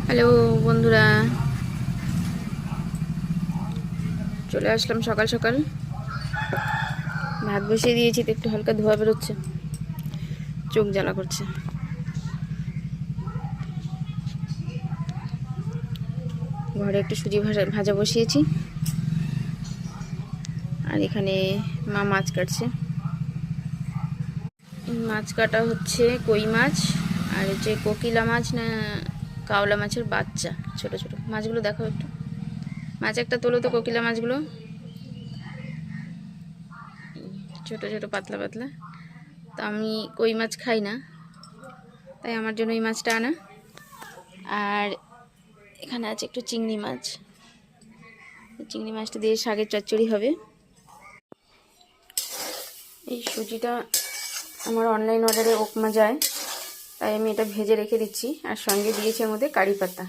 Hello বন্ধুরা, চলে আসলাম সকাল সকাল। ভাত বসিয়ে দিয়েছি তো একটু হালকা ধোয়া বেরোচ্ছে, চোখ জ্বালা করছে। ঘরে একটু সুজি ভাজা বসিয়েছি, আর এখানে মা মাছ কাটছে। মাছ কাটা হচ্ছে কই মাছ, আর হচ্ছে কোকিলা মাছ না কাওলা মাছের বাচ্চা, ছোট ছোট মাছগুলো দেখো একটু। মাছ একটা তোলো তো, কোকিলা মাছগুলো ছোট ছোট পাতলা পাতলা। তো আমি কই মাছ খাই না, তাই আমার জন্য এই মাছটা আনা। আর এখানে আছে একটু চিংড়ি মাছ, চিংড়ি মাছটা দিয়ে শাকের চচ্চড়ি হবে। এই সুজিটা আমার অনলাইন অর্ডারে উপমা যায়, তাই আমি এটা ভেজে রেখে দিচ্ছি। আর সঙ্গে দিয়েছি এর মধ্যে কারি পাতা।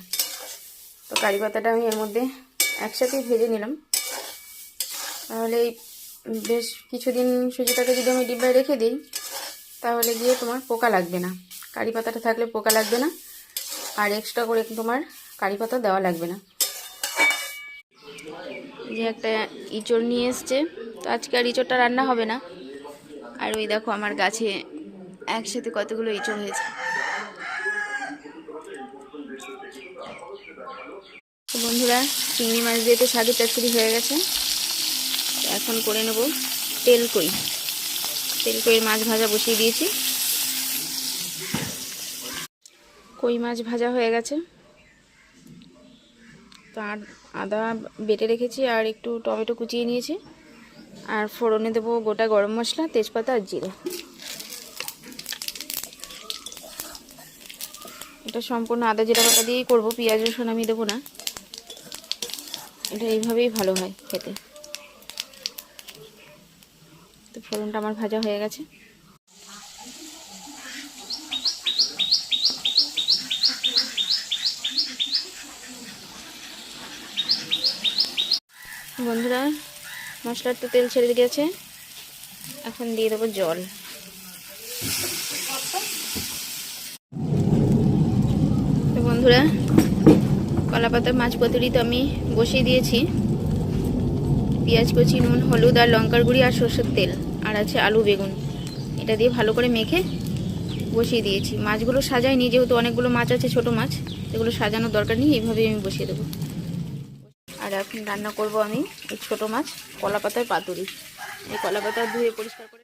তো কারি পাতাটা আমি এর মধ্যে একসাথেই ভেজে নিলাম, তাহলে বেশ কিছুদিন সুজিটাকে যদি আমি ডিব্বায় রেখে দিই, তাহলে গিয়ে তোমার পোকা লাগবে না। কারি পাতাটা থাকলে পোকা লাগবে না, আর এক্সট্রা করে তোমার কারি পাতা দেওয়া লাগবে না। যে একটা ইঁচড় নিয়ে এসছে, তো আজকে আর ইঁচড়টা রান্না হবে না। আর ওই দেখো আমার গাছে একসাথে কতগুলো ইঁচড় হয়েছে। তো বন্ধুরা, চিংড়ি মাছ দিয়ে তো শাকের চচ্চড়ি হয়ে গেছে। এখন করে নেব তেলকই। তেলকইয়ের মাছ ভাজা বসিয়ে দিয়েছি। কই মাছ ভাজা হয়ে গেছে, তো আদা বেটে রেখেছি, আর একটু টমেটো কুচিয়ে নিয়েছি। আর ফোড়নে দেবো গোটা গরম মশলা, তেজপাতা আর জিরে। এটা সম্পূর্ণ আদা জিরা বাটা দিয়েই করবো, পেঁয়াজ রসুন আমি দেবো না। এটা এইভাবেই ভালো হয় খেতে। তো ফোড়নটা আমার ভাজা হয়ে গেছে। বন্ধুরা, মশলার তো তেল ছেড়ে গেছে, এখন দিয়ে দেবো জল। তো বন্ধুরা, কলা পাতার মাছ পাতুরি তো আমি বসিয়ে দিয়েছি। পেঁয়াজ কুচি, নুন, হলুদ আর লঙ্কার গুঁড়ি আর সর্ষের তেল, আর আছে আলু বেগুন, এটা দিয়ে ভালো করে মেখে বসিয়ে দিয়েছি। মাছগুলো সাজাইনি, যেহেতু অনেকগুলো মাছ আছে, ছোট মাছ, এগুলো সাজানোর দরকার নেই, এইভাবেই আমি বসিয়ে দেবো। আর এখন রান্না করব আমি এই ছোটো মাছ কলা পাতার পাতুরি। এই কলা পাতা ধুয়ে পরিষ্কার করে